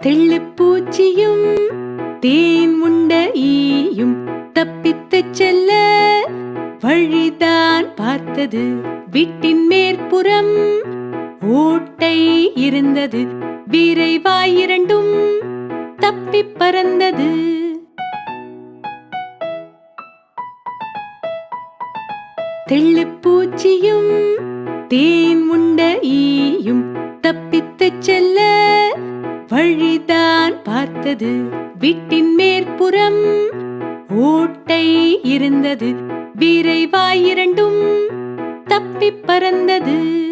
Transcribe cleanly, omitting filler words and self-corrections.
தெள்ளுப்பூச்சியும் தேன் உண்ட ஈயும் தப்பித்துச் செல்ல வழிதான் பார்த்தது. வீட்டின் மேற்புறம் ஓட்டை இருந்தது. விரைவாயிரண்டும் தப்பி பறந்தது. தெள்ளுப்பூச்சியும் தேன் உண்ட ஈயும் தப்பித்துச் செல்ல வழிதான் பார்த்தது. வீட்டின் மேற்புறம் ஓட்டை இருந்தது. விரைவாயிரண்டும் தப்பி பறந்தது.